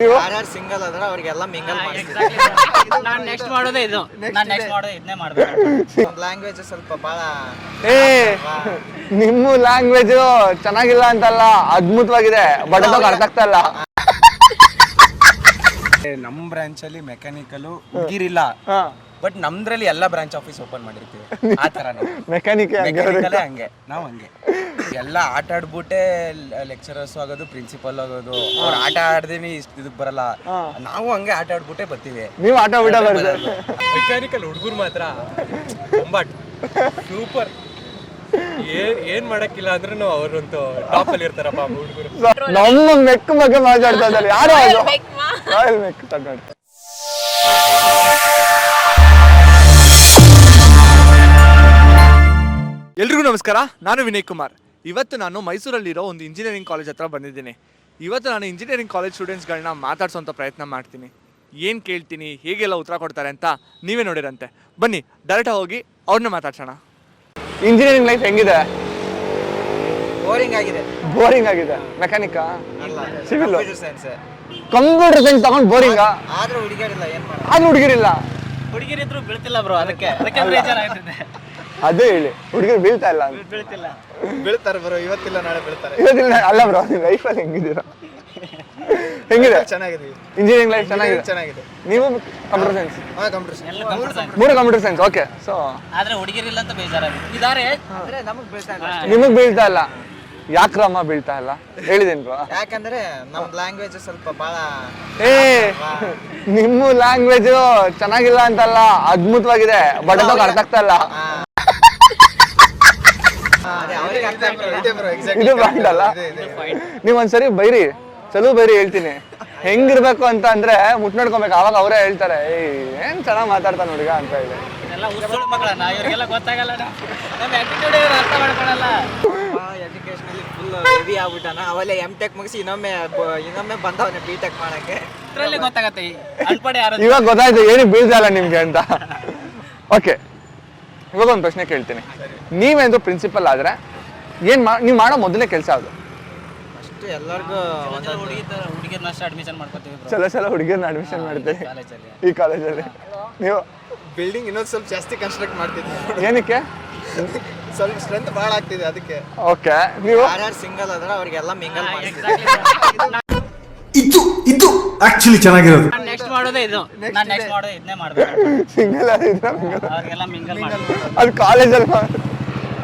ಯಾರ್ಯಾರು ಸಿಂಗಲ್ ಆದ್ರೆ ಅವ್ರಿಗೆಲ್ಲ ಮಿಂಗಲ್ ಮಾಡ್ತೀವಿ. ನಾನು ನೆಕ್ಸ್ಟ್ ಮಾಡೋದೇ ಇದು. ನಾನು ನೆಕ್ಸ್ಟ್ ಮಾಡೋದೇ ಇದನ್ನೇ ಮಾಡಬೇಕು. ಲ್ಯಾಂಗ್ವೇಜ್ ಸ್ವಲ್ಪ ಬಹಳ ನಿಮ್ಮ ಲ್ಯಾಂಗ್ವೇಜ್ ಚೆನ್ನಾಗಿಲ್ಲ ಅಂತಲ್ಲ, ಅದ್ಭುತವಾಗಿದೆ. ಬಟ್ ಅದಾಗ ಅರ್ಥ ಆಗ್ತಾ ಇಲ್ಲ. ನಮ್ ಬ್ರಾಂಚ್ ಅಲ್ಲಿ ಮೆಕ್ಯಾನಿಕಲ್ ಹುಡುಗಿರಿಲ್ಲ, ಬಟ್ ನಮ್ದ್ರಲ್ಲಿ ಎಲ್ಲ ಬ್ರಾಂಚ್ ಆಫೀಸ್ ಓಪನ್ ಮಾಡಿರ್ತೀವಿ. ಆ ತರ ಮೆಕ್ಯಾನಿಕ್ ಹಂಗೆ ನಾವ್ ಹಂಗೆ ಎಲ್ಲ ಆಟ ಆಡ್ಬಿಟ್ಟೆ ಲೆಕ್ಚರರ್ಸ್ ಆಗೋದು, ಪ್ರಿನ್ಸಿಪಲ್ ಆಗೋದು. ಅವ್ರು ಆಟ ಆಡ್ದೇವಿ ಇದಕ್ ಬರಲ್ಲ, ನಾವು ಹಂಗೆ ಆಟ ಆಡ್ಬಿಟ್ಟೆ ಬರ್ತೀವಿ. ನೀವು ಆಟ ಬಿಡ ಬರ್ತೀವಿ. ಮೆಕ್ಯಾನಿಕಲ್ ಹುಡುಗರು ಮಾತ್ರ ತುಂಬಾ ಸೂಪರ್. ಏನ್ ಮಾಡಕ್ಕಿಲ್ಲ ಅಂದ್ರೂ ಅವ್ರಂತೂ ಟಾಪ್ ಅಲ್ಲಿ ಇರ್ತಾರಪ್ಪ ಹುಡುಗರು. ನಮ್ಮ ಮೆಕ್ ಬಗ್ಗೆ ಮಾತಾಡ್ತಾ ಇದ್ದಾರೆ. ಯಾರು ರಾಯಲ್ ಮೆಕ್ ತಗೊಂಡು. ಎಲ್ರಿಗೂ ನಮಸ್ಕಾರ, ನಾನು ವಿನಯ್ ಕುಮಾರ್. ಇವತ್ತು ನಾನು ಮೈಸೂರಲ್ಲಿರೋ ಒಂದು ಇಂಜಿನಿಯರಿಂಗ್ ಕಾಲೇಜ್ ಹತ್ರ ಬಂದಿದ್ದೀನಿ. ಇವತ್ತು ನಾನು ಇಂಜಿನಿಯರಿಂಗ್ ಕಾಲೇಜ್ ಸ್ಟೂಡೆಂಟ್ಸ್ಗಳನ್ನ ಮಾತಾಡ್ಸೋಂಥ ಪ್ರಯತ್ನ ಮಾಡ್ತೀನಿ. ಏನು ಕೇಳ್ತೀನಿ, ಹೇಗೆಲ್ಲ ಉತ್ತರ ಕೊಡ್ತಾರೆ ಅಂತ ನೀವೇ ನೋಡಿರಂತೆ. ಬನ್ನಿ ಡೈರೆಕ್ಟಾಗಿ ಹೋಗಿ ಅವ್ರನ್ನ ಮಾತಾಡ್ಸೋಣ. ಇಂಜಿನಿಯರಿಂಗ್ ಲೈಫ್ ಹೆಂಗಿದೆ? ಬೋರಿಂಗ್ ಆಗಿದೆ. ಬೋರಿಂಗ್ ಆಗಿದೆ. ಮೆಕ್ಯಾನಿಕಾ? ಸಿವಿಲ್? ಸೈನ್ಸ್. ಕಂಪ್ಯೂಟರ್ ಸೈನ್ಸ್ ತಗೊಂಡು ಬೋರಿಂಗ? ಆದ್ರೂ ಹುಡುಗಿಯರಿಲ್ಲ, ಏನ್ ಮಾಡೋದು? ಆದ್ರೂ ಹುಡುಗಿರಿಲ್ಲ. ಹುಡುಗಿರಿದ್ರು ಬೀಳ್ತಿಲ್ಲ ಬ್ರೋ, ಅದಕ್ಕೆ ಬೇಜಾರಾಗ್ತಿದೆ. ಅದೇ ಹೇಳಿ, ಹುಡುಗಿರು ಬೀಳ್ತಾ ಇಲ್ಲ ಅಂತ. ಬೀಳ್ತಾರೆ ಬರೋ, ಇವತ್ತಿಲ್ಲ ನಾಳೆ ಬೀಳ್ತಾರೆ. ಇವತ್ತಿಲ್ಲ ಅಲ್ಲ ಬ್ರೋ, ನೀವು ಲೈಫಲ್ಲಿ ಹೆಂಗಿದ್ದೀರಾ? ಹೆಂಗಿದೆ? ಚೆನ್ನಾಗಿದೆ. ಇಂಜಿನಿಯರಿಂಗ್ ಲೈಫ್ ಚೆನ್ನಾಗಿದೆ. ಚೆನ್ನಾಗಿದೆ. ನೀವು ಕಂಪ್ಯೂಟರ್ ಸೈನ್ಸ್? ಕಂಪ್ಯೂಟರ್. ಮೂರು ಕಂಪ್ಯೂಟರ್ ಸೈನ್ಸ್. ಓಕೆ. ಸೊ ಆದ್ರೆ ಹುಡುಗಿರಿಲ್ಲ ಅಂತ ಬೇಜಾರಾಗಿದೆ. ಇದಾರೆ ಅಂದ್ರೆ ನಮಗ್ ಬೀಳ್ತಾ ಇಲ್ಲ. ನಿಮಗ್ ಬೀಳ್ತಾ ಇಲ್ಲ. ಯಾಕ್ರಮ್ಮ ಬೀಳ್ತಾ ಇಲ್ಲ ಹೇಳಿದೇನು ಬ್ರೋ? ಯಾಕಂದ್ರೆ ನಮ್ ಲ್ಯಾಂಗ್ವೇಜ್ ಸ್ವಲ್ಪ ಬಹಳ ನಿಮ್ಮ ಲ್ಯಾಂಗ್ವೇಜ್ ಚೆನ್ನಾಗಿಲ್ಲ ಅಂತಲ್ಲ, ಅದ್ಭುತವಾಗಿದೆ. ಬಟ್ ಅದಾಗ ಅರ್ಥ ಆಗ್ತಾ ಇಲ್ಲ. ಇದು ಪಾಯಿಂಟ್ ಅಲ್ಲ. ನೀವ್ ಒಂದ್ಸರಿ ಬೈರಿ, ಚಲೋ ಬೈರಿ, ಹೇಳ್ತೀನಿ ಹೆಂಗಿರ್ಬೇಕು ಅಂತ. ಅಂದ್ರೆ ಮುಟ್ ನೋಡ್ಕೊಬೇಕು, ಅವಾಗ ಅವರೇ ಹೇಳ್ತಾರೆ ಏನ್ ಚೆನ್ನಾಗ್ ಮಾತಾಡ್ತಾನೆ ಹುಡುಗ ಅಂತ ಹೇಳಿ. ಎಲ್ಲ ಉಸ್ಸುಳು ಮಕ್ಕಳನ್ನ ಇವ್ರಿಗೆಲ್ಲ ಗೊತ್ತಾಗಲ್ಲ. ನಮ್ಮ ಆಟಿಟ್ಯೂಡ್ ಅರ್ಥ ಮಾಡ್ಕೊಳಲ್ಲ. ಎಜುಕೇಶನಲ್ಲಿ ಫುಲ್ ಹೆವಿ ಆಗ್ಬಿಟ್ಟಾನ. ಅವೆಲ್ಲ M.Tech ಮುಗಿಸಿ ಇನ್ನೊಮ್ಮೆ ಬಂದವನೇ B.Tech ಮಾಡಕ್ಕೆ. ಇದ್ರಲ್ಲಿ ಗೊತ್ತಾಗತ್ತೆ ಅನ್ಪಡೆ ಯಾರು. ಇವಾಗ ಗೊತ್ತಾಯ್ತು ಏನಕ್ಕೆ ಬೀಳ್ತಾ ಇಲ್ಲ ನಿಮ್ಗೆ ಅಂತ. ಓಕೆ, ಇವಾಗ ಒಂದು ಪ್ರಶ್ನೆ ಕೇಳ್ತೀನಿ. ನೀವೇಂದು ಪ್ರಿನ್ಸಿಪಲ್ ಆದ್ರೆ ನೀವು ಮಾಡೋ ಮೊದಲನೇ ಕೆಲಸ ಅದು? ಅಷ್ಟು ಎಲ್ಲರಿಗೂ ಹುಡುಗಿರ್ನ ಅಷ್ಟು ಅಡ್ಮಿಷನ್ ಮಾಡ್ಕೊತೀವಿ ಬ್ರೋ. ಚಲ ಹುಡುಗಿಯರ್ನ ಅಡ್ಮಿಷನ್ ಮಾಡ್ತೀವಿ ಕಾಲೇಜಲ್ಲಿ. ಈ ಕಾಲೇಜಲ್ಲಿ. ನೀವು ಬಿಲ್ಡಿಂಗ್ ಇನ್ನೊಂದು ಸ್ವಲ್ಪ ಜಾಸ್ತಿ ಕನ್ಸ್ಟ್ರಕ್ಟ್ ಮಾಡ್ತಿದ್ವಿ. ಏನಕ್ಕೆ? ಸ್ವಲ್ಪ ಸ್ಟ್ರೆಂತ್ ಭಾಳ ಆಗ್ತಿದೆ ಅದಕ್ಕೆ. ಓಕೆ. ನೀವು ಯಾರ್ಯಾರು ಸಿಂಗಲ್ ಆದ್ರೆ ಅವ್ರಿಗೆಲ್ಲ ಮಿಂಗಲ್ ಮಾಡ್ತೀವಿ. ಇದು ಆಕ್ಚುಲಿ ಚೆನ್ನಾಗಿರೋದು. ನಾನು ನೆಕ್ಸ್ಟ್ ಮಾಡೋದೇ ಇದು. ನಾನು ನೆಕ್ಸ್ಟ್ ಮಾಡೋದೇ ಇದನ್ನೇ ಮಾಡಬೇಕು. ಸಿಂಗಲ್ ಅವ್ರಿಗೆಲ್ಲ ಮಿಂಗಲ್ ಮಾಡ್ಬೇಕು. ಅದು ಕಾಲೇಜಲ್ಲಿ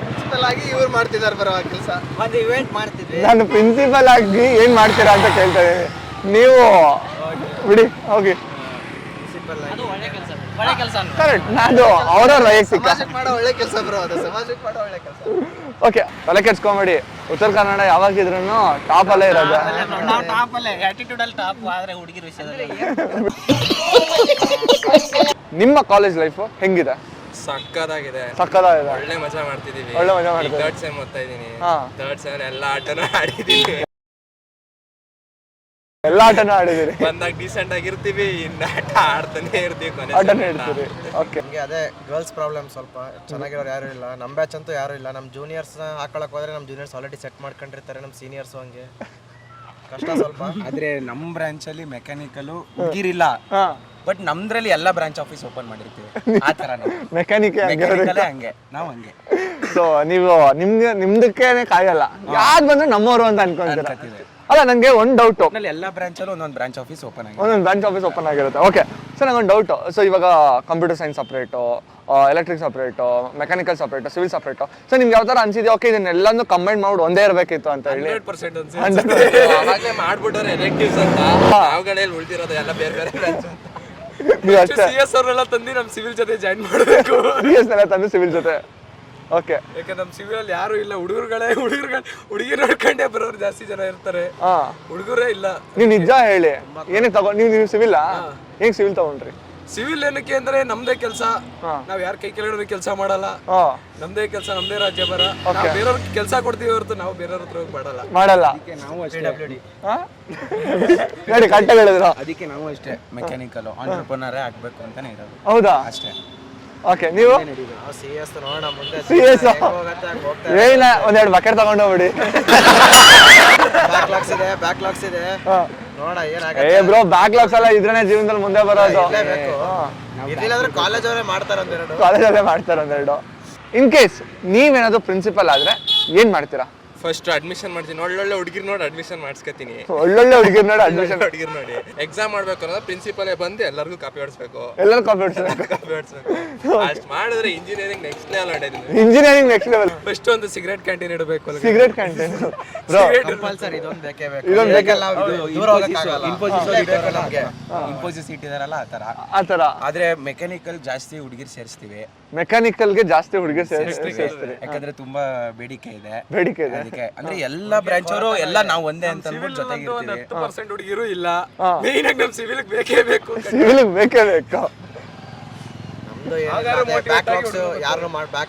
ಪ್ರಿನ್ಸಿಪಲ್ ಆಗಿ ಇವ್ರು ಮಾಡ್ತಿದ್ದಾರೆ ಬರೋ ಕೆಲಸ. ಒಂದು ಇವೆಂಟ್ ಮಾಡ್ತಿದ್ವಿ. ನಾನು ಪ್ರಿನ್ಸಿಪಲ್ ಆಗಿ ಏನ್ ಮಾಡ್ತೀರಾ ಅಂತ ಕೇಳ್ತಾ ಇದ್ದೀನಿ. ನೀವು ಬಿಡಿ ಹೋಗಿ. ಅದು ಒಳ್ಳೆ ಕೆಲಸ, ಒಳ್ಳೆ ಕೆಲಸ. ಕರೆಕ್ಟ್. ನಾನು ಅವರ ವೈಯಕ್ತಿಕ ಸಮಾಜಕ್ಕೆ ಮಾಡೋ ಒಳ್ಳೆ ಕೆಲಸ ಬ್ರೋ, ಅದು ಸಮಾಜಕ್ಕೆ ಮಾಡೋ ಒಳ್ಳೆ ಕೆಲಸ. ಓಕೆ, ತಲೆ ಕೆಡ್ಸ್ಕೊಂಬೇಡಿ. ಉತ್ತರ ಕನ್ನಡ ಯಾವಾಗಿದ್ರು ಟಾಪ್ ಅಲ್ಲೇ ಇರೋದು. ನಾವು ಟಾಪ್ ಅಲ್ಲೇ, ಆಟಿಟ್ಯೂಡ್ ಅಲ್ಲಿ ಟಾಪ್. ಆದ್ರೆ ಹುಡುಗಿರ ವಿಷಯದಲ್ಲಿ ನಿಮ್ಮ ಕಾಲೇಜ್ ಲೈಫ್ ಹೆಂಗಿದೆ? ಸಕ್ಕದಾಗಿದೆ. ಸಕ್ಕದಾಗಿದೆ. ಒಳ್ಳೆ ಮಜಾ ಮಾಡ್ತಿದೀವಿ. ಒಳ್ಳೆ ಮಜಾ ಮಾಡ್ತೀವಿ. ಥರ್ಡ್ ಸೆಮ್ ಓದ್ತಾ ಇದೀನಿ. ಹಾ. ಥರ್ಡ್ ಸೆಮ್ ಎಲ್ಲ ಆಟನೂ ಆಡಿದೀನಿ. ಎಲ್ಲ ಆಟನೂ ಆಡಿದಿರಿ. ಬಂದಾಗ ಡೀಸೆಂಟ್ ಆಗಿರ್ತೀವಿ, ಇನ್ನು ಆಟ ಆಡ್ತಾನೆ ಇರ್ತೀವಿ. ಆಟನೇ ಇಡ್ತೀರಿ. ಓಕೆ. ನಮಗೆ ಅದೇ ಗರ್ಲ್ಸ್ ಪ್ರಾಬ್ಲಮ್ ಸ್ವಲ್ಪ. ಚೆನ್ನಾಗಿರೋರು ಯಾರು ಇಲ್ಲ. ನಮ್ಮ ಬ್ಯಾಚ್ ಅಂತೂ ಯಾರು ಇಲ್ಲ. ನಮ್ಮ ಜೂನಿಯರ್ಸ್ ಹಾಕೊಳಕ್ ಹೋದ್ರೆ ನಮ್ಮ ಜೂನಿಯರ್ಸ್ ಆಲ್ರೆಡಿ ಸೆಟ್ ಮಾಡ್ಕೊಂಡಿರ್ತಾರೆ. ನಮ್ಮ ಸೀನಿಯರ್ಸ್ ಹಂಗೆ ಕಷ್ಟ ಸ್ವಲ್ಪ. ಆದ್ರೆ ನಮ್ ಬ್ರಾಂಚ್ ಅಲ್ಲಿ ಮೆಕ್ಯಾನಿಕಲ್ ಹುಡುಗಿರಿಲ್ಲ, ಬಟ್ ನಮ್ದ್ರಲ್ಲಿ ಎಲ್ಲ ಬ್ರಾಂಚ್ ಆಫೀಸ್ ಓಪನ್ ಮಾಡಿರ್ತೀವಿ. ಆ ತರ ಮೆಕ್ಯಾನಿಕ್ ಹಂಗೆ ನಾವ್ ಹಂಗೆ. ಸೊ ನೀವು ನಿಮ್ದಕ್ಕೇನೆ ಕಾಯಲ್ಲ, ಯಾರು ಬಂದ್ರೆ ನಮ್ಮವರು ಅಂತ ಅನ್ಕೊಂತೀರ. ಅಲ್ಲ, ನಂಗೆ ಒಂದು ಡೌಟ್. ಎಲ್ಲ ಬ್ರಾಂಚ್ ಅಲ್ಲೂ ಒಂದೊಂದು ಬ್ರಾಂಚ್ ಆಫೀಸ್ ಓಪನ್ ಆಗಿದೆ. ಒಂದೊಂದು ಬ್ರಾಂಚ್ ಆಫೀಸ್ ಓಪನ್ ಆಗಿರುತ್ತೆ. ಓಕೆ. ಸೊ ನಂಗೊಂದು ಡೌಟು. ಸೊ ಇವಾಗ computer science separate, electric separate, mechanical separate, civil separate. So ನಿಮ್ಗೆ ಯಾವ ಥರ ಅನ್ಸಿದೆ? ಓಕೆ, ಇದನ್ನೆಲ್ಲನೂ ಕಂಬೈನ್ ಮಾಡಿ ಒಂದೇ ಇರಬೇಕಿತ್ತು ಅಂತ ಹೇಳಿ. 100% ಮಾಡ್ಬಿಟ್ಟವ್ರೆ ಎಲೆಕ್ಟಿವ್ಸ್ ಅಂತ. ನಾವುಗಳಲ್ಲಿ ಉಳಿದಿರೋದು ಎಲ್ಲ ಬೇರೆ ಬೇರೆ ಬ್ರಾಂಚ್. ನೀವು ಅಷ್ಟೇ CS ಅವ್ರೆಲ್ಲ ತಂದು ನಮ್ಮ ಸಿವಿಲ್ ಜೊತೆ ಜಾಯಿನ್ ಮಾಡಬೇಕು. CS ನೆಲ್ಲ ತಂದು ಸಿವಿಲ್ ಜೊತೆ. ಓಕೆ. ಯಾಕಂದ್ರೆ ನಮ್ಮ ಸಿವಿಲ್ ಅಲ್ಲಿ ಯಾರು ಇಲ್ಲ. ಹುಡುಗಿರು ನೋಡ್ಕೊಂಡೇ ಬರೋರು ಜಾಸ್ತಿ ಜನ ಇರ್ತಾರೆ. ಹುಡುಗರೇ ಇಲ್ಲ. ನೀವು ನಿಜ ಹೇಳಿ, ಏನಕ್ಕೆ ತಗೊಂಡು ನೀವು ಸಿವಿಲ್ ಹೆಂಗ್ ಸಿವಿಲ್ ತಗೊಂಡ್ರಿ? ಸಿವಿಲ್ ಏನಕ್ಕೆ ಅಂದ್ರೆ ನಮ್ದೇ ಕೆಲಸ. ನಾವ್ ಯಾರ ಕೈ ಕೆಳಗಡೆ ಕೆಲಸ ಮಾಡಲ್ಲ. ನಮ್ದೇ ಕೆಲಸ, ನಮ್ದೇ ರಾಜ್ಯ ಬರ. ಬೇರೆಯವ್ರ ಕೆಲಸ ಕೊಡ್ತೀವಿ ಹೊರತು ನಾವು ಬೇರೆಯವ್ರ ಹತ್ರ ಹೋಗಿ ಮಾಡಲ್ಲ. ನಾವು ಅಷ್ಟೇ ನೋಡಿ, ಕರೆಕ್ಟಾಗಿ ಹೇಳಿದ್ರು. ಅದಕ್ಕೆ ನಾವು ಅಷ್ಟೇ ಮೆಕ್ಯಾನಿಕಲ್ ಆಂಟ್ರಪ್ರನರೇ ಆಗ್ಬೇಕು ಅಂತಾನೆ ಇರೋದು. ಹೌದಾ? ಅಷ್ಟೇ. ಓಕೆ. ನೀವು CS ನೋಡೋಣ ಮುಂದೆ. CS ಏನಿಲ್ಲ, ಒಂದೆರಡು ಬಕೆಟ್ ತಗೊಂಡೋಗ್ಬಿಡಿ. ಬ್ಯಾಕ್ಲಾಗ್ಸ್ ಇದೆ. ನೋಡ ಏ ಏನಾಗುತ್ತೆ ಬ್ರೋ ಬ್ಯಾಕ್ಲಾಗ್ಸ್ ಎಲ್ಲ ಇದ್ರೇನೆ ಜೀವನದಲ್ಲಿ ಮುಂದೆ ಬರೋದು. ಇರ್ಲೇಬೇಕು. ಇರ್ಲಿಲ್ಲಾಂದ್ರೆ ಕಾಲೇಜ್ ಅವರೇ ಮಾಡ್ತಾರೆ ಒಂದೆರಡು. ಕಾಲೇಜಲ್ಲೇ ಮಾಡ್ತಾರೆ ಒಂದೆರಡು. ಇನ್ ಕೇಸ್ ನೀವೇನಾದ್ರು ಪ್ರಿನ್ಸಿಪಲ್ ಆದ್ರೆ ಏನ್ ಮಾಡ್ತೀರಾ? ಫಸ್ಟ್ ಅಡ್ಮಿಷನ್ ಮಾಡ್ತೀನಿ, ಒಳ್ಳೊಳ್ಳೆ ಹುಡುಗಿರ್ ನೋಡಿ ಅಡ್ಮಿಷನ್ ಮಾಡಿಸ್ಕೊತೀನಿ. ಒಳ್ಳೊಳ್ಳೆ ಹುಡುಗಿರ್ ನೋಡಿ ಅಡ್ಮಿಷನ್ ಹುಡುಗಿರ್ ನೋಡಿ ಎಕ್ಸಾಮ್ ಮಾಡ್ಬೇಕು ಅನ್ನೋದು ಪ್ರಿನ್ಸಿಪಲೇ ಬಂದು ಎಲ್ಲರಿಗೂ ಕಾಪಿ ಹೊಡಿಸ್ಬೇಕು. ಎಲ್ಲರೂ ಕಾಪಿ ಹೊಡ್ಸ್ಬೇಕು. ಕಾಪಿ ಹೊಡಿಸ್ಬೇಕು. ಅಷ್ಟ್ ಮಾಡಿದ್ರೆ ಇಂಜಿನಿಯರಿಂಗ್ ನೆಕ್ಸ್ಟ್ ಲೆವೆಲ್ ಹೊಡೆದಿಲ್ಲ. Engineering next level. ಫಸ್ಟ್ ಒಂದು ಸಿಗರೇಟ್ ಕ್ಯಾಂಟೀನ್ ಇಡಬೇಕು. ಸಿಗರೇಟ್ ಕ್ಯಾಂಟೀನ್ ಬ್ರೋ ಕಂಪಲ್ಸರಿ ಇದೊಂದು ಬೇಕೇ ಬೇಕು. ಇದೊಂದು ಬೇಕೇ. ನಾವು ದೂರ ಹೋಗಕ್ಕಾಗಲ್ಲ. ಇನ್ಫೋಸಿಸ್ ಸೀಟ್ ಇದಾರಲ್ಲ ಆ ತರ. ಆದ್ರೆ ಮೆಕ್ಯಾನಿಕಲ್ ಜಾಸ್ತಿ ಹುಡುಗಿರ್ ಸೇರಿಸ್ತೀವಿ. ಮೆಕ್ಯಾನಿಕಲ್ಗೆ ಜಾಸ್ತಿ ಹುಡುಗಿ ಸೇರಿಸ್ತೀರಿ ಯಾಕಂದ್ರೆ ತುಂಬಾ ಬೇಡಿಕೆ ಇದೆ. ಬೇಡಿಕೆ ಇದೆ. ಅದಕ್ಕೆ ಅಂದ್ರೆ ಎಲ್ಲ ಬ್ರಾಂಚ್ ಅವರು ಎಲ್ಲ ನಾವು ಒಂದೇ ಅಂತ ಅಂದ್ಬಿಟ್ಟು ಜೊತೆಗಿರ್ತೀವಿ. 10% ಹುಡುಗಿರು ಇಲ್ಲ. ಮೇನ್ ಆಗಿ ನಮ್ ಸಿವಿಲ್ ಬೇಕೇ ಬೇಕು. ಸಿವಿಲ್ ಬೇಕೇ ಬೇಕು. ನಮ್ದು ಬ್ಯಾಕ್ಲಾಗ್ಸ್ ಯಾರನ್ನು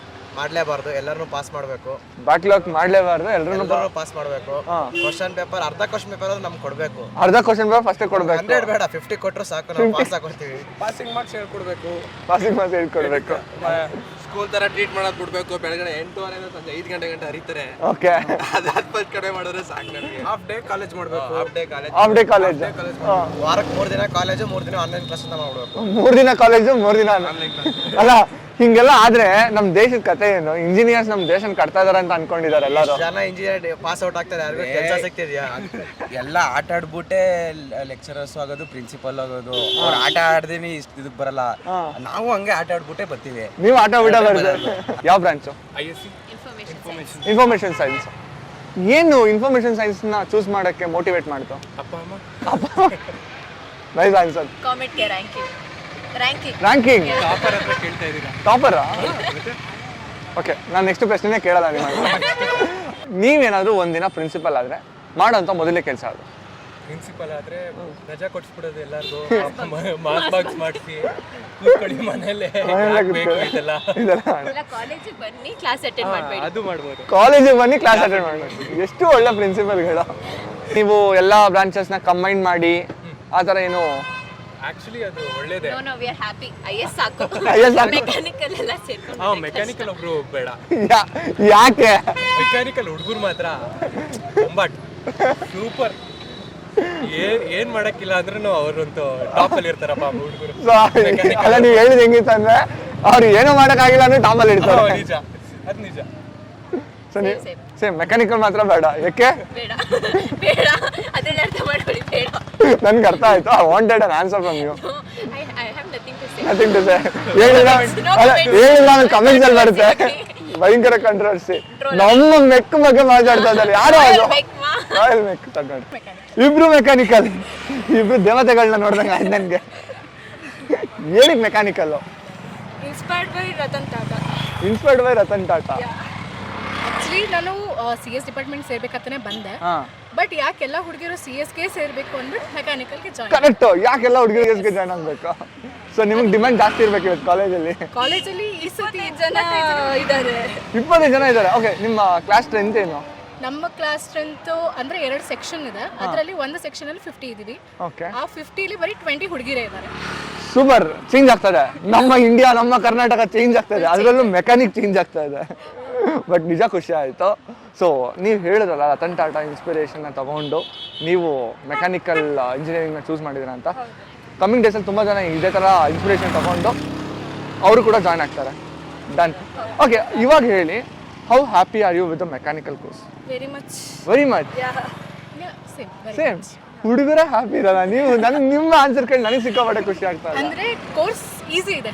ಮಾಡ್ಲೇಬಾರ್ದು, ಎಲ್ಲರನ್ನು ಪಾಸ್ ಮಾಡಬೇಕು. ಬ್ಯಾಕ್ಲಾಗ್ ಮಾಡ್ಲೇಬಾರ್ದು, ಎಲ್ಲರೂ ಪಾಸ್ ಮಾಡಬೇಕು. ಕ್ವಶನ್ ಪೇಪರ್ ಅರ್ಧ ಕ್ವಶನ್ ಪೇಪರ್ ನಮ್ಗೆ ಕೊಡಬೇಕು. ಅರ್ಧ ಕ್ವಶನ್ ಪೇಪರ್ ಫಸ್ಟ್ ಕೊಡ್ಬೇಕು. 100 ಬೇಡ 50 ಕೊಟ್ಟರು ಸಾಕು, ನಾವು ಪಾಸ್ ಹಾಕೊಡ್ತೀವಿ. ಪಾಸಿಂಗ್ ಮಾರ್ಕ್ಸ್ ಹೇಳ್ಕೊಡ್ಬೇಕು. ಪಾಸಿಂಗ್ ಮಾರ್ಕ್ಸ್ ಹೇಳ್ಕೊಡ್ಬೇಕು. ಸ್ಕೂಲ್ ತರ ಟ್ರೀಟ್ ಮಾಡೋದು ಬಿಡ್ಬೇಕು. ಬೆಳಗ್ಗೆ 8:30 ಸಂಜೆ 5 ಗಂಟೆ ಹರಿತಾರೆ. ಓಕೆ. ಅದಾದ ಕಡಿಮೆ ಮಾಡಿದ್ರೆ ಸಾಕು ನನಗೆ. ಹಾಫ್ ಡೇ ಕಾಲೇಜ್ ಮಾಡ್ಬೇಕು. Half day college. Half day college. ವಾರಕ್ಕೆ 3 ದಿನ ಕಾಲೇಜು, 3 ದಿನ ಆನ್ಲೈನ್ ಕ್ಲಾಸ್ ಅಂತ ಮಾಡ್ಬೇಕು. 3 ದಿನ ಕಾಲೇಜು, 3 ದಿನ ಅಲ್ಲ. ಹಿಂಗೆಲ್ಲ ಆದ್ರೆ ನಮ್ ದೇಶದ ಕತೆ ಏನು? ಇಂಜಿನಿಯರ್ಸ್ ನಮ್ ದೇಶನ ಕಟ್ತಾ ಇದಾರೆ ಅಂತ ಅನ್ಕೊಂಡಿದ್ದಾರೆ ಎಲ್ಲರೂ. ಜನ ಇಂಜಿನಿಯರ್ ಪಾಸ್ ಔಟ್ ಆಗ್ತಾರೆ, ಯಾರಿಗೂ ಕೆಲಸ ಸಿಗ್ತಿದ್ಯಾ? ಎಲ್ಲ ಆಟ ಆಡ್ಬಿಟ್ಟೆ ಲೆಕ್ಚರರ್ಸ್ ಆಗೋದು, ಪ್ರಿನ್ಸಿಪಲ್ ಆಗೋದು. ಅವ್ರು ಆಟ ಆಡ್ದೇನೆ ಇದಕ್ ಬರಲ್ಲ. ನಾವು ಹಂಗೆ ಆಟ ಆಡ್ಬಿಟ್ಟೆ ಬರ್ತೀವಿ. ನೀವು ಆಟ ಬಿಡ ಬರ್ತಾರೆ. ಯಾವ ಬ್ರಾಂಚು? Information science. ಏನು ಇನ್ಫಾರ್ಮೇಶನ್ ಸೈನ್ಸ್ ನ ಚೂಸ್ ಮಾಡಕ್ಕೆ ಮೋಟಿವೇಟ್ ಮಾಡ್ತು? ಅಪ್ಪ ನೈಸ್ ಆನ್ಸರ್. ಕಾಮೆಂಟ್ ಗೆ ರ್ಯಾಂಕಿಂಗ್ ಟಾಪರ್. ಓಕೆ, ನಾನು ನೆಕ್ಸ್ಟ್ ಪ್ರಶ್ನೆ ಕೇಳಲ್ಲ ನಿಮಗೆ. ನೀವೇನಾದ್ರೂ ಒಂದಿನ ಪ್ರಿನ್ಸಿಪಲ್ ಆದ್ರೆ ಮಾಡೋಂಥ ಮೊದಲನೇ ಕೆಲಸ ಅದು? ಪ್ರಿನ್ಸಿಪಲ್ ಆದ್ರೆ ರಜಾ ಕೊಡ್ಸ್ಬಿಡೋದು ಎಲ್ಲರಿಗೂ. ಮಾರ್ಕ್ಸ್ ಬಾಕ್ಸ್ ಮಾಡಿಸಿ ಕೂತ್ಕೊಳ್ಳಿ ಮನೇಲೆ. ಕಾಲೇಜಿಗೆ ಬನ್ನಿ, ಕ್ಲಾಸ್ ಅಟೆಂಡ್ ಮಾಡಬೇಡಿ. ಅದು ಮಾಡ್ಬೋದು. ಕಾಲೇಜಿಗೆ ಬನ್ನಿ, ಕ್ಲಾಸ್ ಅಟೆಂಡ್ ಮಾಡಬೇಕು. ಎಷ್ಟು ಒಳ್ಳೆ ಪ್ರಿನ್ಸಿಪಲ್ಗಳು. ನೀವು ಎಲ್ಲ ಬ್ರಾಂಚಸ್ನ ಕಂಬೈನ್ ಮಾಡಿ ಆ ಥರ ಏನು? ಆಕ್ಚುಲಿ ಅದು ಒಳ್ಳೇದೇ. No we are happy. ಐಎಸ್ ಸಾಕು. ಮೆಕ್ಯಾನಿಕಲ್ ಎಲ್ಲ ಸೇರ್ಕೊಂಡು. ಮೆಕ್ಯಾನಿಕಲ್ ಒಬ್ರು ಬೇಡ. ಯಾಕೆ? ಮೆಕ್ಯಾನಿಕಲ್ ಹುಡುಗರು ಮಾತ್ರ ತುಂಬಾ ಸೂಪರ್. ಏನ್ ಮಾಡಕ್ಕಿಲ್ಲ ಅಂದ್ರೂ ಅವ್ರಂತೂ ಟಾಪ್ ಅಲ್ಲಿ ಇರ್ತಾರಪ್ಪ ಹುಡುಗರು. ಅಲ್ಲ, ನೀವು ಹೇಳಿದ ಹೆಂಗಿತ್ತು ಅಂದ್ರೆ ಅವ್ರು ಏನೋ ಮಾಡಕ್ಕಾಗಿಲ್ಲ ಅಂದ್ರೆ ಟಾಪಲ್ಲಿ ಇರ್ತಾರೆ. ನಿಜ, ಅದ್ ನಿಜ. ಸೇಮ್ ಮೆಕ್ಯಾನಿಕಲ್ ಮಾತ್ರ ಬೇಡ. ಯಾಕೆ? ಬೇಡ ಬೇಡ, ಅದನ್ನ ಅರ್ಥ ಮಾಡ್ಕೊಳ್ಳಿ. ಬೇಡ. ನನ್ಗೆ ಅರ್ಥ ಆಯ್ತು. I wanted an answer from you. I have nothing to say. Nothing to say. ಹೇಳಿಲ್ಲ ನನ್ನ ಕಮೆಂಟ್ಸ್ ಅಲ್ಲಿ ಬರುತ್ತೆ. ಭಯಂಕರ ಕಂಟ್ರವರ್ಸಿ. ನಮ್ಮ ಮೆಕ್ ಬಗ್ಗೆ ಮಾತಾಡ್ತಾ ಇದ್ದಾರೆ. ಯಾರು ಅದು? ರಾಯಲ್ ಮೆಕ್ ತಗೊಂಡು. ಇಬ್ರು ಮೆಕ್ಯಾನಿಕಲ್, ಇಬ್ರು ದೇವತೆಗಳನ್ನ ನೋಡ್ದಂಗೆ ಆಯ್ತು ನನಗೆ. ಏನಕ್ಕೆ mechanical? Inspired by Ratan Tata. Inspired by Ratan Tata. Actually ನಾನು CS ಡಿಪಾರ್ಟ್ಮೆಂಟ್ ಸೇರ್ಬೇಕಂತಾನೆ ಬಂದೆ. ಬಟ್ ಯಾಕೆಲ್ಲ ಹುಡುಗಿರು CSಗೆ ಸೇರ್ಬೇಕು ಅಂದ್ಬಿಟ್ಟು ಮೆಕ್ಯಾನಿಕಲ್ಗೆ ಜಾಯ್ನ್. ಕರೆಕ್ಟ್. ಯಾಕೆಲ್ಲ ಹುಡುಗಿರಿಗೆ ಜಾಯ್ನ್ ಆಗ್ಬೇಕು? ಸೊ ನಿಮಗೆ ಡಿಮ್ಯಾಂಡ್ ಜಾಸ್ತಿ ಇರ್ಬೇಕು ಇವತ್ತು ಕಾಲೇಜಲ್ಲಿ. ಕಾಲೇಜಲ್ಲಿ ಈ ಸತಿ ಜನ ಇದ್ದಾರೆ. 20 ಜನ ಇದ್ದಾರೆ. ಓಕೆ, ನಿಮ್ಮ ಕ್ಲಾಸ್ ಸ್ಟ್ರೆಂತ್ ಏನು? ನಮ್ಮ ಕ್ಲಾಸ್ ಸ್ಟ್ರೆಂತ್ ಅಂದ್ರೆ 2 ಸೆಕ್ಷನ್ ಇದೆ. ಅದರಲ್ಲಿ ಒಂದು ಸೆಕ್ಷನ್ ಅಲ್ಲಿ 50 ಇದೀವಿ. ಓಕೆ. ಆ 50ಲಿ ಬರೀ 20 ಹುಡುಗಿರೇ ಇದ್ದಾರೆ. ಸೂಪರ್. ಚೇಂಜ್ ಆಗ್ತದೆ ನಮ್ಮ ಇಂಡಿಯಾ, ನಮ್ಮ ಕರ್ನಾಟಕ ಚೇಂಜ್ ಆಗ್ತದೆ. ಅದರಲ್ಲೂ ಮೆಕ್ಯಾನಿಕ್ ಚೇಂಜ್ ಆಗ್ತಾ ಇದೆ. ಬಟ್ ನಿಜ ಖುಷಿ ಆಯಿತು. ಸೊ ನೀವು ಹೇಳಿದ್ರಲ್ಲ ರತನ್ ಟಾಟಾ ಇನ್ಸ್ಪಿರೇಷನ್ನ ತಗೊಂಡು ನೀವು ಮೆಕ್ಯಾನಿಕಲ್ ಇಂಜಿನಿಯರಿಂಗ್ನ ಚೂಸ್ ಮಾಡಿದ್ದೀರ ಅಂತ. ಕಮ್ಮಿಂಗ್ ಡೇಸಲ್ಲಿ ತುಂಬ ಜನ ಇದೇ ಥರ ಇನ್ಸ್ಪಿರೇಷನ್ ತಗೊಂಡು ಅವರು ಕೂಡ ಜಾಯ್ನ್ ಆಗ್ತಾರೆ. ಡನ್. ಓಕೆ, ಇವಾಗ ಹೇಳಿ, how happy are you with the mechanical course? Very much. Very much. Same. ಹುಡುಗರೇ ಹ್ಯಾಪಿ ಇರಲ್ಲ. ನೀವು ನಿಮ್ಮ ಆನ್ಸರ್ ಕೇಳಿ ನನಗೆ ಸಿಕ್ಕಾಪಟ್ಟೆ ಖುಷಿ ಆಗ್ತಾ ಇದೆ. ಅಂದ್ರೆ ಕೋರ್ಸ್ ಈಸಿ ಇದೆ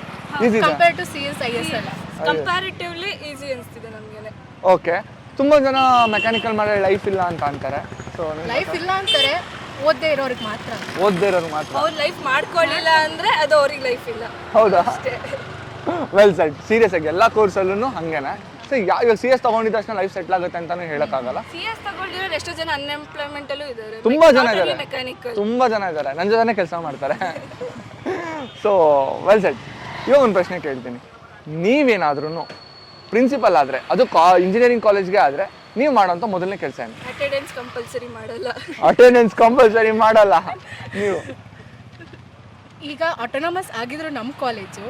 ಕಂಪೇರ್ ಟು CS IS ಅಲ್ಲ. ಕಂಪ್ಯಾರಿಟಿವ್ಲಿ ಈಸಿ ಅನಿಸ್ತಿದೆ ನಮಗೆ. ಓಕೆ. ತುಂಬ ಜನ ಮೆಕ್ಯಾನಿಕಲ್ ಮಾಡಿದ್ರೆ ಲೈಫ್ ಇಲ್ಲ ಅಂತ ಅಂತಾರೆ. ಸೊ ಲೈಫ್ ಇಲ್ಲ ಅಂತಾರೆ, ಓದದೇ ಇರೋರಿಗೆ ಮಾತ್ರ. ಓದದೇ ಇರೋರು ಮಾತ್ರ. ಅವ್ರು ಲೈಫ್ ಮಾಡ್ಕೊಳ್ಳಿಲ್ಲ ಅಂದ್ರೆ ಅದು ಅವ್ರಿಗೆ ಲೈಫ್ ಇಲ್ಲ. ಹೌದಾ? Well set. ಸೀರಿಯಸ್ ಆಗಿ ಎಲ್ಲ ಕೋರ್ಸಲ್ಲೂ ಹಂಗೇನೆ. ಸೊ ಇವಾಗ CS ತಗೊಂಡಿದ್ದ ತಕ್ಷಣ ಲೈಫ್ ಸೆಟ್ಲ್ ಆಗುತ್ತೆ ಅಂತಾನು ಹೇಳೋಕ್ಕಾಗಲ್ಲ. CS ತಗೊಂಡಿರೋರು ಎಷ್ಟೋ ಜನ ಅನ್ಎಂಪ್ಲಾಯ್ಮೆಂಟ್ ಅಲ್ಲೂ ಇದ್ದಾರೆ. ತುಂಬ ಜನ ಇದ್ದಾರೆ. ಮೆಕ್ಯಾನಿಕಲ್ ತುಂಬ ಜನ ಇದ್ದಾರೆ. ನನ್ನ ಜೊತೆನೇ ಕೆಲಸ ಮಾಡ್ತಾರೆ. So well set. ಇವಾಗ ಒಂದು ಪ್ರಶ್ನೆ ಕೇಳ್ತೀನಿ. ನೀವೇನಾದ್ರೂ ಪ್ರಿನ್ಸಿಪಲ್ ಆದರೆ, ಅದು ಇಂಜಿನಿಯರಿಂಗ್ ಕಾಲೇಜ್ಗೆ ಆದರೆ, ನೀವು ಮಾಡೋಂಥ ಮೊದಲನೇ ಕೆಲಸ ಏನು? ಅಟೆಂಡೆನ್ಸ್ ಕಂಪಲ್ಸರಿ ಮಾಡಲ್ಲ. ಅಟೆಂಡೆನ್ಸ್ ಕಂಪಲ್ಸರಿ ಮಾಡಲ್ಲ ನೀವು? ಈಗ ಆಟೋನಮಸ್ ಆಗಿದ್ರು ನಮ್ಮ ಕಾಲೇಜು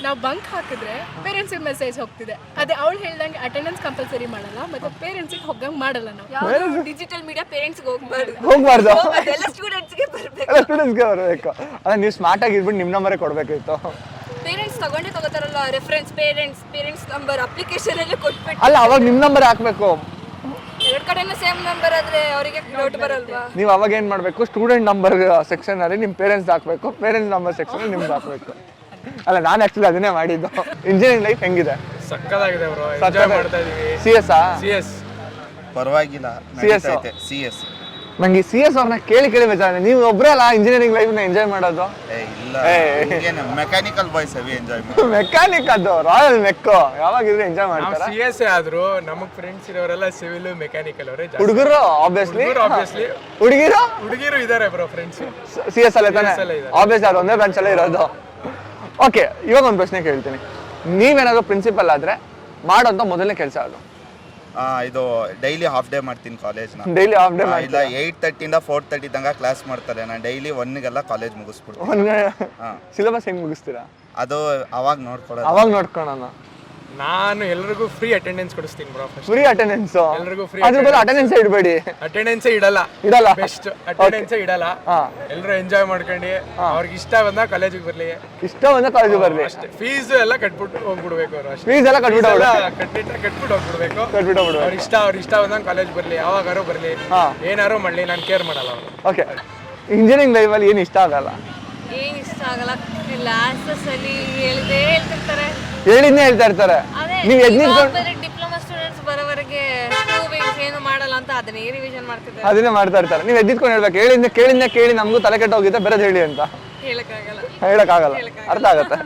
ನಾವು ಬಂಕ್ ಹಾಕಿದ್ರೆ ಪೇರೆಂಟ್ಸಿಗೆ ಮೆಸೇಜ್ ಹೋಗ್ತಿದೆ. ಅದೇ ಅವಳು ಹೇಳ್ದಂಗೆ ಅಟೆಂಡೆನ್ಸ್ ಕಂಪಲ್ಸರಿ ಮಾಡಲ್ಲ ಮತ್ತೆ ಪೇರೆಂಟ್ಸಿಗೆ ಹೋಗಂಗೆ ಮಾಡಲ್ಲ ನಾವು. ಡಿಜಿಟಲ್ ಮೀಡಿಯಾ ಪೇರೆಂಟ್ಸ್ಗೆ ಹೋಗ್ಬಾರ್ದು, ಅದೆಲ್ಲ ಸ್ಟೂಡೆಂಟ್ಸ್ಗೆ ಬರಬೇಕು. ಸ್ಟೂಡೆಂಟ್ಸ್ಗೆ ಬರಬೇಕು. ಅಲ್ಲ ನೀವು ಸ್ಮಾರ್ಟ್ ಆಗಿ ಇದ್ಬಿಟ್ಟು ನಿಮ್ಮ ನಂಬರೇ ಕೊಡಬೇಕಿತ್ತು. ಪೇರೆಂಟ್ಸ್ ತಗೋತಾರಲ್ಲ ರೆಫರೆನ್ಸ್, ಪೇರೆಂಟ್ಸ್ ನಂಬರ್ ಅಪ್ಲಿಕೇಶನ್ ಅಲ್ಲೇ ಕೊಟ್ಬಿಟ್ಟು. ಅಲ್ಲ ಅವಾಗ ನಿಮ್ಮ ನಂಬರ್ ಹಾಕ್ಬೇಕು. ಎರಡು ಕಡೆನೂ ಸೇಮ್ ನಂಬರ್ ಆದ್ರೆ ಅವರಿಗೆ ಡೌಟ್ ಬರಲ್ವಾ? ನೀವು ಅವಾಗ ಏನು ಮಾಡಬೇಕು, ಸ್ಟೂಡೆಂಟ್ ನಂಬರ್ ಸೆಕ್ಷನಲ್ಲಿ ನಿಮ್ಮ ಪೇರೆಂಟ್ಸ್ ಹಾಕಬೇಕು, ಪೇರೆಂಟ್ಸ್ ನಂಬರ್ ಸೆಕ್ಷನ್ ನಿಮ್ಗೆ ಹಾಕಬೇಕು. ಅಲ್ಲ ನಾನು ಆ್ಯಕ್ಚುಲಿ ಅದನ್ನೇ ಮಾಡಿದ್ದು. ಇಂಜಿನಿಯರಿಂಗ್ ಲೈಫ್ ಹೆಂಗಿದೆ? ಸಕ್ಕದಾಗಿದೆ ಬ್ರೋ, ಎಂಜಾಯ್ ಮಾಡ್ತಾ ಇದೀವಿ. CS ಪರವಾಗಿಲ್ಲ, CS CS ನಂಗೆ ಸಿ ಎಸ್ ಅವ್ರನ್ನ ಕೇಳಿ ಬೇಜಾರ. ನೀವು ಒಬ್ಬರೇ ಅಲ್ಲ ಇಂಜಿನಿಯರಿಂಗ್ ಲೈಫ್ನ ಎಂಜಾಯ್ ಮಾಡೋದು. ಇಲ್ಲ, ಮೆಕ್ಯಾನಿಕಲ್ ಬಾಯ್ಸ್ ಹೆವಿ ಎಂಜಾಯ್ ಮಾಡಿ. ಮೆಕ್ಯಾನಿಕ್ ಅದು ರಾಯಲ್ ಮೆಕ್ಕೋ ಯಾವಾಗಿದ್ರೆ ಎಂಜಾಯ್ ನಾವು ಮಾಡ್ತಾರೆ. CS ಆದ್ರೂ ನಮಗ್ ಫ್ರೆಂಡ್ಸ್ ಇರೋರೆಲ್ಲ ಸಿವಿಲ್ ಮೆಕ್ಯಾನಿಕಲ್ ಅವರೇ ಜಾಸ್ತಿ. ಹುಡುಗರು ಆಬ್ವಿಯಸ್ಲಿ, ಹುಡುಗಿರು ಇದಾರೆ ಬ್ರೋ ಫ್ರೆಂಡ್ಸ್. CS ಅಲ್ಲೇ ತಾನೆ, CS ಅಲ್ಲೇ ಇದ್ದಾರೆ. ಆಬ್ವಿಯಸ್ ಅವ್ರು ಒಂದೇ ಬ್ರಾಂಚ್ ಅಲ್ಲೇ ಇರೋದು. ಓಕೆ, ಇವಾಗ ಒಂದು ಪ್ರಶ್ನೆ ಕೇಳ್ತೀನಿ. ನೀವೇನಾದ್ರು ಪ್ರಿನ್ಸಿಪಲ್ ಆದ್ರೆ ಮಾಡೋಂಥ ಮೊದಲನೇ ಕೆಲಸ ಅದು? ಇದು ಡೈಲಿ ಹಾಫ್ ಡೇ ಮಾಡ್ತೀನಿ ಕಾಲೇಜ್ನ. ಡೈಲಿ ಹಾಫ್ ಡೇ ಇಲ್ಲ 8:30 ಇಂದ 4:30 ತನಕ ಕ್ಲಾಸ್ ಮಾಡ್ತಾರೆ. ನಾನು ಡೈಲಿ 1ಗೆಲ್ಲ ಕಾಲೇಜ್ ಮುಗಿಸ್ಬಿಡ್ತೀನಿ. ಸಿಲೆಬಸ್ ಹೆಂಗ್ ಮುಗಿಸ್ತೀರಾ? ಅದು ಅವಾಗ ನೋಡ್ಕೊಳ್ಳೋದು. ಅವಾಗ ನೋಡ್ಕೊಳ್ಳೋಣ. ನಾನು ಎಲ್ರಿಗೂ ಫ್ರೀ ಅಟೆಂಡೆನ್ಸ್ ಕೊಡಿಸ್ತೀನಿ ಬ್ರೋ. Free attendance? ಎಲ್ರಿಗೂ ಫ್ರೀ ಅದ್ರ ಬದಲು ಅಟೆಂಡೆನ್ಸ್ ಇಡಬೇಡಿ. ಅಟೆಂಡೆನ್ಸ್ ಇಡಲ್ಲ ಬೆಸ್ಟ್. ಅಟೆಂಡೆನ್ಸ್ ಇಡಲ್ಲ. ಎಲ್ಲರೂ ಎಂಜಾಯ್ ಮಾಡ್ಕೊಂಡು ಅವ್ರಿಗೆ ಇಷ್ಟ ಬಂದಾಗ ಕಾಲೇಜಿಗೆ ಬರ್ಲಿ, ಇಷ್ಟ ಬಂದ ಕಾಲೇಜಿಗೆ ಬರ್ಲಿ. ಅಷ್ಟೇ. ಫೀಸ್ ಎಲ್ಲ ಕಟ್ಬಿಟ್ಟು ಹೋಗ್ಬಿಡ್ಬೇಕು ಅವರು. ಅಷ್ಟೇ. ಫೀಸ್ ಎಲ್ಲ ಕಟ್ಬಿಟ್ಟು ಹೋಗ್ಬಿಡ್ಬೇಕು. ಅವ್ರ ಇಷ್ಟ ಬಂದಾಗ ಕಾಲೇಜ್ ಬರ್ಲಿ, ಯಾವಾಗಾರು ಬರ್ಲಿ, ಏನಾರು ಮಾಡ್ಲಿ, ನಾನು ಕೇರ್ ಮಾಡಲ್ಲ ಅವರು. ಓಕೆ, ಇಂಜಿನಿಯರಿಂಗ್ ಲೈಫಲ್ಲಿ ಏನು ಇಷ್ಟ ಆಗಲ್ಲ? ಏನ್ ಇಷ್ಟ ಆಗಲ್ಲ, ಕ್ಲಾಸಸ್ ಅಲ್ಲಿ ಹೇಳ್ತಿರ್ತಾರೆ, ಹೇಳಿದ್ನೇ ಹೇಳ್ತಾ ಇರ್ತಾರೆ. ನೀವು ಡಿಪ್ಲೊಮಾ ಸ್ಟೂಡೆಂಟ್ಸ್ ಬರೋವರೆಗೆ ಏನು ಮಾಡಲ್ಲ ಅಂತ ಅದನ್ನೇ ರಿವಿಷನ್ ಮಾಡ್ತಿದ್ದಾರೆ. ಅದನ್ನೇ ಮಾಡ್ತಾ ಇರ್ತಾರೆ. ನೀವು ಎದ್ದಿಟ್ಕೊಂಡು ಹೇಳ್ಬೇಕು, ಕೇಳಿದ್ನೇ ಕೇಳಿ ನಮಗೂ ತಲೆ ಕೆಟ್ಟೋಗಿದೆ, ಬೇರೆದು ಹೇಳಿ ಅಂತ ಹೇಳಕ್ಕಾಗಲ್ಲ. ಅರ್ಥ ಆಗತ್ತೆ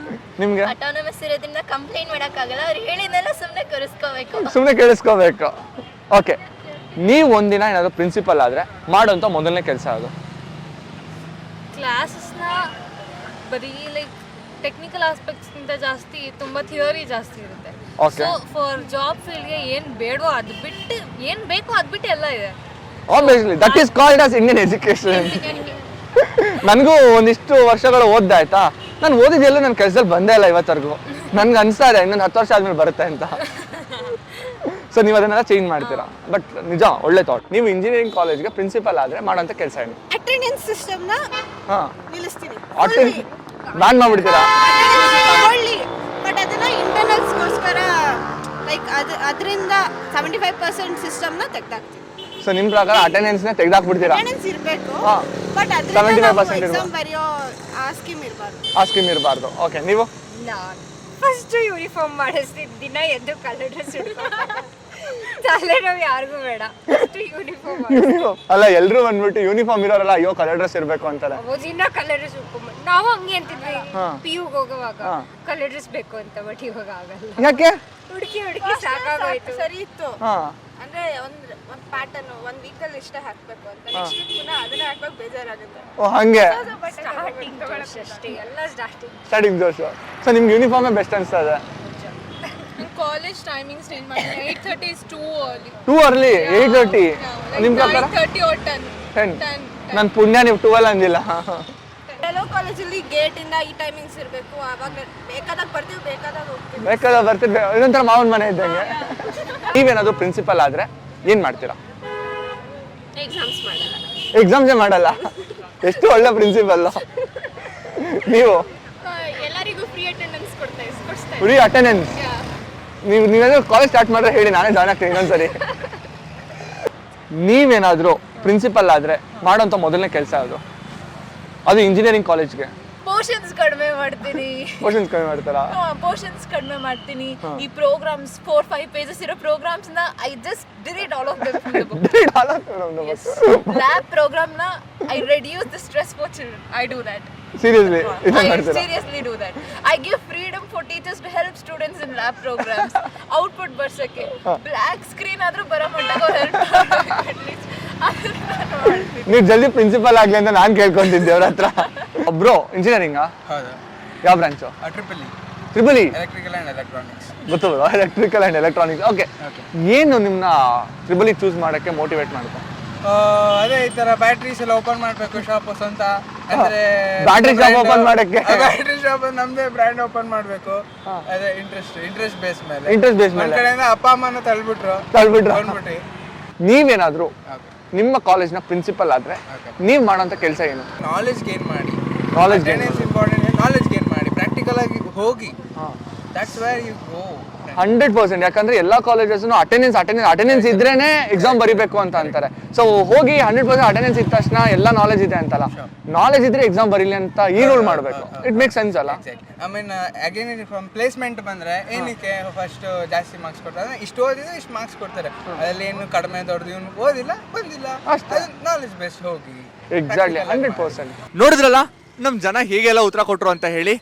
ನಿಮ್ಗೆ? ಆಟೋನಮಸ್ ಇರೋದ್ರಿಂದ ಕಂಪ್ಲೇಂಟ್ ಮಾಡಕ್ಕಾಗಲ್ಲ, ಅವ್ರು ಹೇಳಿದ್ನೆಲ್ಲ ಸುಮ್ಮನೆ ಕೇಳಿಸ್ಕೋಬೇಕು. ಓಕೆ, ನೀವು ಒಂದಿನ ಏನಾದ್ರು ಪ್ರಿನ್ಸಿಪಲ್ ಆದ್ರೆ ಮಾಡೋಂಥ ಮೊದಲನೇ ಕೆಲಸ ಅದು? ಕ್ಲಾಸಸ್ನ ಬರೀ ಲೈಕ್ ಟೆಕ್ನಿಕಲ್ ಆಸ್ಪೆಕ್ಟ್ಸ್ಗಿಂತ ಜಾಸ್ತಿ ತುಂಬ ಥಿಯರಿ ಜಾಸ್ತಿ ಇರುತ್ತೆ. ಸೊ ಫಾರ್ ಜಾಬ್ ಫೀಲ್ಡ್ಗೆ ಏನು ಬೇಡವೋ ಅದು ಬಿಟ್ಟು, ಏನು ಬೇಕೋ ಅದು ಬಿಟ್ಟು ಎಲ್ಲ ಇದೆ. Obviously that is called as Indian education. ನನಗೂ ಒಂದಿಷ್ಟು ವರ್ಷಗಳು ಓದ್ದಾಯ್ತಾ, ನಾನು ಓದಿದ್ದೆಲ್ಲೂ ನನ್ನ ಕೆಲಸದಲ್ಲಿ ಬಂದೇ ಇಲ್ಲ ಇವತ್ತರೆಗೂ. ನನ್ಗೆ ಅನ್ಸ್ತಾ ಇದೆ ಇನ್ನೊಂದು 10 ವರ್ಷ ಆದ್ಮೇಲೆ ಬರುತ್ತೆ ಅಂತ. ಸೊ ನೀವು ಅದನ್ನೆಲ್ಲ ಚೇಂಜ್ ಮಾಡ್ತೀರಾ. ಬಟ್ ನಿಜ, ಒಳ್ಳೆ ಥಾಟ್. ನೀವು ಇಂಜಿನಿಯರಿಂಗ್ ಕಾಲೇಜ್ಗೆ ಪ್ರಿನ್ಸಿಪಲ್ ಆದ್ರೆ ಮಾಡೋಂಥ ಕೆಲಸ ಏನು? ಅಟೆಂಡೆನ್ಸ್ ಸಿಸ್ಟಮ್ನ ನಿಲ್ಲಿಸ್ತೀನಿ. ಬ್ಯಾನ್ ಮಾಡ್ಬಿಡ್ತೀರಾ? ಬಟ್ ಅದನ್ನ ಇಂಟರ್ನಲ್ಸ್ಗೋಸ್ಕರ ಲೈಕ್ ಅದರಿಂದ 75% ಸಿಸ್ಟಮ್ನ ತೆಗ್ದಾಕ್ತೀನಿ. ಸೊ ನಿಮ್ಮ ಪ್ರಕಾರ ಅಟೆಂಡೆನ್ಸ್ನ ತೆಗ್ದಾಕ್ಬಿಡ್ತೀರಾ? ಅಟೆಂಡೆನ್ಸ್ ಇರಬೇಕು, ಬಟ್ 75% ಎಕ್ಸಾಮ್ ಬರೆಯೋ ಆ ಸ್ಕೀಮ್ ಇರಬಾರ್ದು. ಆ ಸ್ಕೀಮ್ ಇರಬಾರ್ದು. ಓಕೆ, ನೀವು? ನಾನು ಫಸ್ಟ್ ಯೂನಿಫಾರ್ಮ್ ಮಾಡಿಸ್ತೀನಿ, ದಿನ ಎದ್ದು ಕಲರ್ ಡ್ರೆಸ್ ತಲೆ ನಾವು ಯಾರಿಗೂ ಬೇಡ, ಫಸ್ಟ್ ಯೂನಿಫಾರ್ಮ್. ಅಲ್ಲ, ಎಲ್ಲರೂ ಬಂದ್ಬಿಟ್ಟು ಯೂನಿಫಾರ್ಮ್ ಇರೋರಲ್ಲ, ಅಯ್ಯೋ ಕಲರ್ ಡ್ರೆಸ್ ಇರಬೇಕು ಅಂತಾರೆ. ದಿನ ಕಲರ್ ಡ್ರೆಸ್ ಉಟ್ಕೊಂಡ್ ನಾವು ಹಂಗೆ ಅಂತಿದ್ವಿ PUಗೆ ಹೋಗುವಾಗ, ಕಲರ್ ಡ್ರೆಸ್ ಬೇಕು ಅಂತ. ಬಟ್ ಇವಾಗ ಆಗಲ್ಲ. ಯಾಕೆ? ಹುಡುಕಿ ಸಾಕಾಗೋಯ್ತು. ಸರಿ ಇತ್ತು ಅಂದ್ರೆ ಒಂದ್ ಪ್ಯಾಟರ್ನ್ ಒಂದ್ ವೀಕಲ್ಲಿ ಇಷ್ಟ ಹಾಕ್ಬೇಕು ಅಂತ, ನೆಕ್ಸ್ಟ್ ವೀಕ್ ಪುನಃ ಅದನ್ನ ಹಾಕ್ಬೇಕು, ಬೇಜಾರಾಗುತ್ತೆ. ಓ ಹಂಗೆ ಸ್ಟಾರ್ಟಿಂಗ್ ಅಷ್ಟೇ, ಎಲ್ಲ ಸ್ಟಾರ್ಟಿಂಗ್ ದೋಷ. ಸೊ ನಿಮ್ಗೆ ಯೂನಿಫಾರ್ಮೇ ಬೆಸ್ಟ್ ಅನ್ಸ್ತದೆ? ಕಾಲೇಜ್ ಟೈಮಿಂಗ್ಸ್ ಚೇಂಜ್ ಮಾಡಿ 8:30 is too early. Too early? 8:30? ನಿಮ್ಮ ಪ್ರಕಾರ 9:30 or 10. ನನ್ನ ಪುಣ್ಯ ನೀವು 12 ಅಂದಿಲ್ಲ. ಕೆಲವು ಕಾಲೇಜಲ್ಲಿ ಗೇಟ್ ಇಂದ ಈ ಟೈಮಿಂಗ್ಸ್ ಇರಬೇಕು, ಆವಾಗ ಬೇಕಾದಾಗ ಬರ್ತೀವಿ, ಬೇಕಾದಾಗ ಹೋಗ್ತೀವಿ. ಬೇಕಾದ ಬರ್ತಿದ್ವಿ, ಇದೊಂಥರ ಮಾವನ ಮನೆ ಇದ್ದಂಗೆ. ನೀವೇನಾದ್ರು ಪ್ರಿನ್ಸಿಪಲ್ ಆದ್ರೆ ಏನ್ ಮಾಡ್ತೀರಾ? ಎಕ್ಸಾಮ್ಸೇ ಮಾಡಲ್ಲ. ಎಷ್ಟು ಒಳ್ಳೆ ಪ್ರಿನ್ಸಿಪಲ್ ನೀವು. ಎಲ್ಲರಿಗೂ ಫ್ರೀ ಅಟೆಂಡೆನ್ಸ್ ಕೊಡ್ತಾರೆ. Free attendance? ನೀವೇನಾದ್ರು ಕಾಲೇಜ್ ಸ್ಟಾರ್ಟ್ ಮಾಡಿದ್ರೆ ಹೇಳಿ, ನಾನೇ ಜಾಯ್ನ್ ಆಗ್ತೀನಿ ಇನ್ನೊಂದ್ಸರಿ. ನೀವೇನಾದ್ರು ಪ್ರಿನ್ಸಿಪಲ್ ಆದ್ರೆ ಮಾಡೋಂಥ ಮೊದಲನೇ ಕೆಲಸ ಅದು ಇಂಜಿನಿಯರಿಂಗ್ ಕಾಲೇಜ್ಗೆ? ಪೋರ್ಷನ್ಸ್ ಕಡಿಮೆ ಮಾಡ್ತೀನಿ. ಪೋರ್ಷನ್ಸ್ ಕಡಿಮೆ ಮಾಡ್ತಾರಾ? ಪೋರ್ಷನ್ಸ್ ಕಡಿಮೆ ಮಾಡ್ತೀನಿ. ಈ ಪ್ರೋಗ್ರಾಮ್ಸ್ 4-5 pages ಇರೋ ಪ್ರೋಗ್ರಾಮ್ಸ್ ನ I just delete all of them from the book. Lab program ನ I reduce the stress for children. I do that. Seriously? I seriously do that. I give freedom for teachers to help students in lab programs. Output ಬರ್ಸಕ್ಕೆ black screen ಆದ್ರೂ ಬರೋ ಮಟ್ಟಾಗ help at least. ನೀವು ಜಲ್ದಿ principal ಆಗ್ಲಿ ಅಂತ ನಾನು ಕೇಳ್ಕೊಂತಿದ್ದೆ ಅವ್ರ ಹತ್ರ. ಬ್ರೋ, ಇಂಜಿನಿಯರಿಂಗಾ? ಹೌದು. ಯಾವ branch? Triple E? Electrical and electronics. ಗೊತ್ತು, ಎಲೆಕ್ಟ್ರಿಕಲ್ ಆ್ಯಂಡ್ ಎಲೆಕ್ಟ್ರಾನಿಕ್ಸ್. ಓಕೆ, ಏನು ನಿಮ್ಮನ್ನ ಟ್ರಿಪಲ್ ಇ ಚೂಸ್ ಮಾಡೋಕ್ಕೆ ಮೋಟಿವೇಟ್ ಮಾಡ್ಕೊ? ಅದೇ ಈ ತರ ಬ್ಯಾಟ್ರೀಸ್ ಎಲ್ಲ ಓಪನ್ ಮಾಡ್ಬೇಕು ಶಾಪ್ ಸ್ವಂತ ಅಂದ್ರೆ ಬ್ಯಾಟ್ರಿ ಶಾಪ್ ಓಪನ್ ಮಾಡಕ್ಕೆ ಬ್ಯಾಟ್ರಿ ಶಾಪ್ ನಮ್ದೇ ಬ್ರ್ಯಾಂಡ್ ಓಪನ್ ಮಾಡ್ಬೇಕು. ಅದೇ ಇಂಟ್ರೆಸ್ಟ್ ಬೇಸ್ ಮೇಲೆ ಒಂದ್ ಕಡೆಯಿಂದ ಅಪ್ಪ ಅಮ್ಮನ ತಳ್ಬಿಟ್ರು. ನೀವೇನಾದ್ರೂ ನಿಮ್ಮ ಕಾಲೇಜ್ನ ಪ್ರಿನ್ಸಿಪಲ್ ಆದ್ರೆ ನೀವ್ ಮಾಡೋಂಥ ಕೆಲಸ ಏನು? ನಾಲೆಜ್ ಗೇನ್ ಮಾಡಿ. Knowledge important. ನಾಲೆಜ್ ಗೇನ್ ಮಾಡಿ, ಪ್ರಾಕ್ಟಿಕಲ್ ಆಗಿ ಹೋಗಿ. That's where you go. 100%. ಯಾಕಂದ್ರೆ ಎಲ್ಲಾ ಕಾಲೇಜಸ್ನು ಅಟೆಂಡೆನ್ಸ್ ಇದ್ರೇನೆ ಎಕ್ಸಾಮ್ ಬರಿಬೇಕು ಅಂತ ಅಂತಾರೆ. ಸೊ ಹೋಗಿ 100% ಅಟೆಂಡೆನ್ಸ್ ಇದ್ದ ತಕ್ಷಣ ಎಲ್ಲ ನಾಲೆಜ್ ಇದೆ ಅಂತಲ್ಲ, ನಾಲೆಜ್ ಇದ್ರೆ ಎಕ್ಸಾಮ್ ಬರೀಲಿ ಅಂತ ಈ ರೂಲ್ ಮಾಡಬೇಕು. ಇಟ್ ಮೇಕ್ ಸೆನ್ಸ್ ಅಲ್ಲ? I mean again from placement ಬಂದ್ರೆ ಏನಕ್ಕೆ ಫಸ್ಟ್ ಜಾಸ್ತಿ ಮಾರ್ಕ್ಸ್ ಕೊಡ್ತಾರೆ, ಇಷ್ಟು ಓದಿದ್ರೆ ಇಷ್ಟು ಮಾರ್ಕ್ಸ್ ಕೊಡ್ತಾರೆ, ಅದ್ರಲ್ಲಿ ಏನು ಕಡಿಮೆ ದೊಡ್ಡದು ಇವನು ಓದಿಲ್ಲ ಬಂದಿಲ್ಲ, ನಾಲೆಜ್ ಬೇಸ್ ಹೋಗಿ. ಎಕ್ಸಾಕ್ಟ್ಲಿ 100%. ನೋಡಿದ್ರಲ್ಲ ನಮ್ಮ ಜನ ಹೇಗೆಲ್ಲ ಉತ್ತರ ಕೊಟ್ರು ಅಂತ ಹೇಳಿ.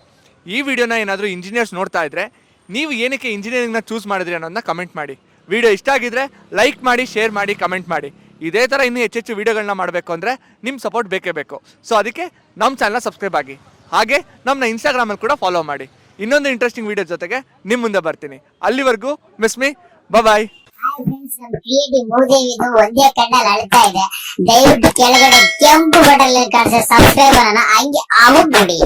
ಈ ವಿಡಿಯೋನ ಏನಾದರೂ ಇಂಜಿನಿಯರ್ಸ್ ನೋಡ್ತಾ ಇದ್ರೆ ನೀವು ಏನಕ್ಕೆ ಇಂಜಿನಿಯರಿಂಗ್ನ ಚೂಸ್ ಮಾಡಿದ್ರಿ ಅನ್ನೋದನ್ನ ಕಮೆಂಟ್ ಮಾಡಿ. ವಿಡಿಯೋ ಇಷ್ಟ ಆಗಿದ್ರೆ ಲೈಕ್ ಮಾಡಿ, ಶೇರ್ ಮಾಡಿ, ಕಮೆಂಟ್ ಮಾಡಿ. ಇದೇ ಥರ ಇನ್ನೂ ಹೆಚ್ಚೆಚ್ಚು ವಿಡಿಯೋಗಳನ್ನ ಮಾಡಬೇಕು ಅಂದರೆ ನಿಮ್ಮ ಸಪೋರ್ಟ್ ಬೇಕೇ ಬೇಕು. ಸೊ ಅದಕ್ಕೆ ನಮ್ಮ ಚಾನಲ್ನ ಸಬ್ಸ್ಕ್ರೈಬ್ ಆಗಿ, ಹಾಗೆ ನಮ್ಮನ್ನ ಇನ್ಸ್ಟಾಗ್ರಾಮಲ್ಲಿ ಕೂಡ ಫಾಲೋ ಮಾಡಿ. ಇನ್ನೊಂದು ಇಂಟ್ರೆಸ್ಟಿಂಗ್ ವಿಡಿಯೋ ಜೊತೆಗೆ ನಿಮ್ಮ ಮುಂದೆ ಬರ್ತೀನಿ. ಅಲ್ಲಿವರೆಗೂ ಮಿಸ್ ಮೀ, ಬಾಯ್. ಕ್ರಿಯೇಟಿವ್ ಮೂದೇವಿದು ಒಂದೇ ಕಣ್ಣಲ್ಲಿ ಅಳ್ತಾ ಇದೆ. ದಯವಿಟ್ಟು ಕೆಳಗಡೆ ಕೆಂಪು ಬಟನ್ ಕಾಣಿಸೋ ಸಬ್ಸ್ಕ್ರೈಬ್ ಅನ್ನ ಹಂಗೆ ಆಗ್ಬಿಡಿ.